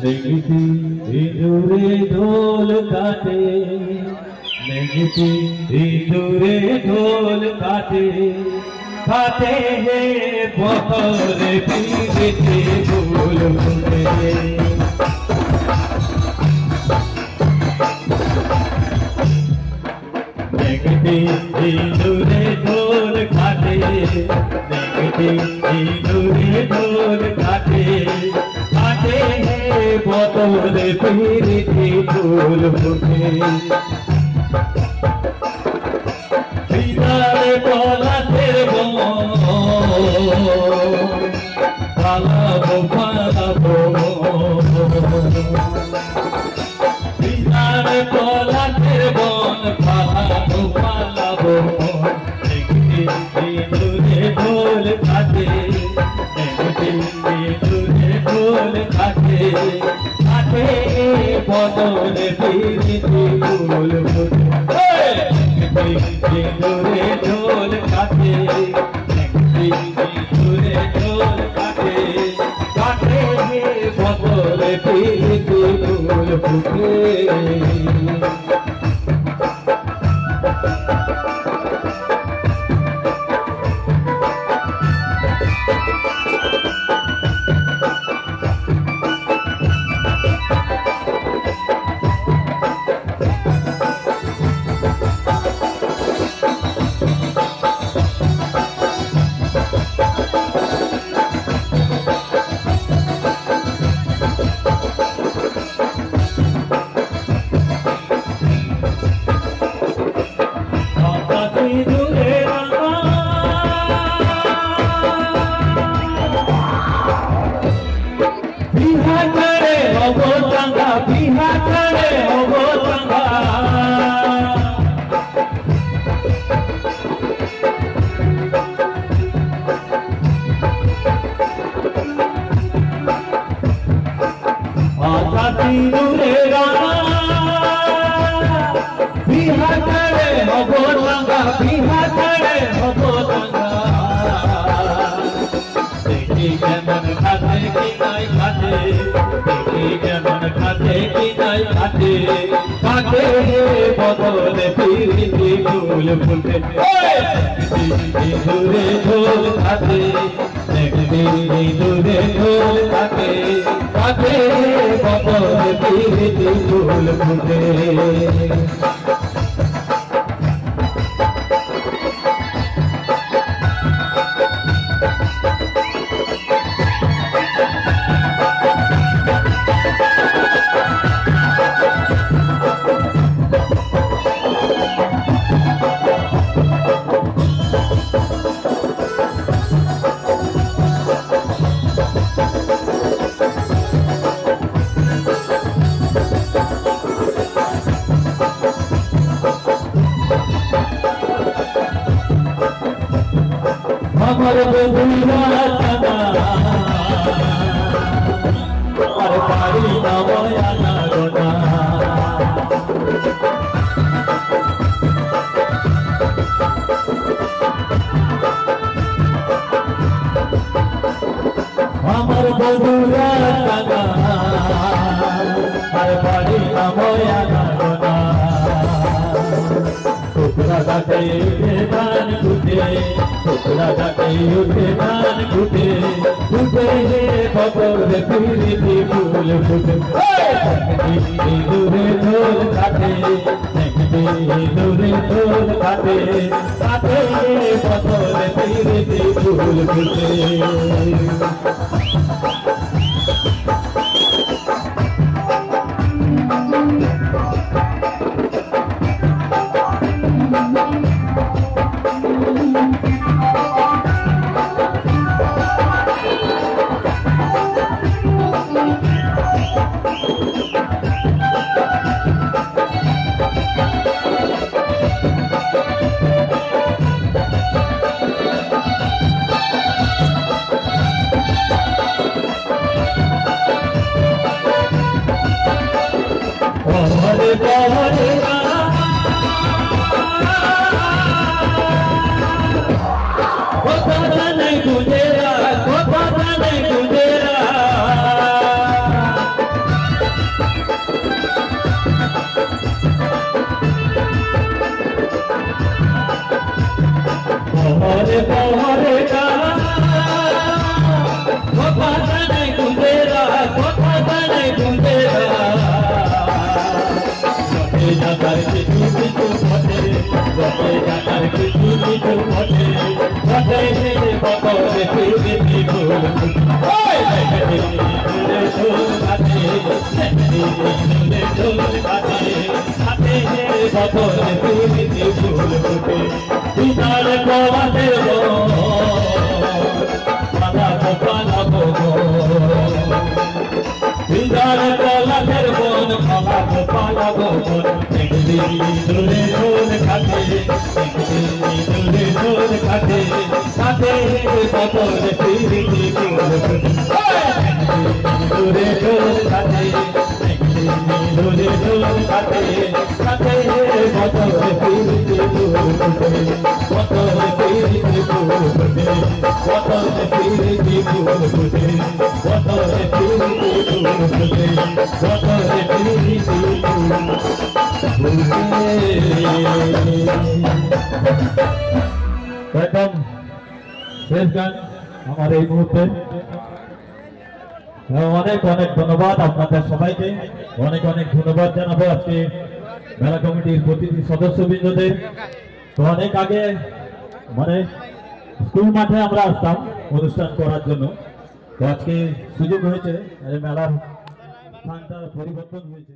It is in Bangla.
देखती इधरे ढोल काटे, देखती इधरे ढोल काटे, काटे हैं बतौर पीते फूल फूले। देखती इधरे ढोल काटे, देखती इधरे ढोल काटे, काटे हैं बतौर पीते फूल फूले। Vidare bola terbo, palabo palabo. Vidare bola terbo, palabo palabo. Ekti dure dhol khate, ekti dure dhol khate, khate bodole piriti phul phul. दूरे ढोल काटे, दूरे ढोल काटे, काटे हैं बतौर पीते फूल फूले। बतौर पीते फूल फूले। दूरे ढोल खाते, दूरे ढोल खाते, खाते बतौर पीते फूल फूले। हमारे बबुआ तना, अरे पारी ना बोया ना रोना। हमारे बबुआ तना, अरे पारी ना बोया ना रोना। टुकड़ा काटे धान कुटे, टुकड़ा काटे उठे धान कुटे, कुटे बतौर पीते फूल फूले। दूरे ढोल काटे, दूरे ढोल काटे, काटे बतौर पीते फूल फूले। রে পরে কারা কথা জানে গুন্দেরা কথা জানে গুন্দেরা রতে জাতার কিছু কিছু ঘটে রতে জাতার কিছু কিছু ঘটে ঘটে রে বকরে ফিরে ফুল ওই দেখে ফুলে ফুল কাটে দেখে ফুলে ফুল কাটে কাটে রে বকরে ফিরে ফুল ফুটে বিদার কোয়া দেব পালাবো বিদার কোলা দেব পালাবো একদিন দূরে দূর খাতে একদিন দূরে দূর খাতে খাতে বদলে ফিরে দূরে দূর খাতে একদিন দূরে দূর খাতে খাতে বদলে ফিরে বদলে ফিরে বদলে ফিরে বদলে ফিরে একদম শেষ গান আমার এই মুহূর্তে। অনেক অনেক ধন্যবাদ আপনাদের সবাইকে, অনেক অনেক ধন্যবাদ জানাবো আজকে মেলা কমিটির প্রতিটি সদস্যবৃন্দদের। তো অনেক আগে মানে স্কুল মাঠে আমরা আসতাম অনুষ্ঠান করার জন্য, তো আজকে সুযোগ হয়েছে মেলার স্থানটা পরিবর্তন হয়েছে।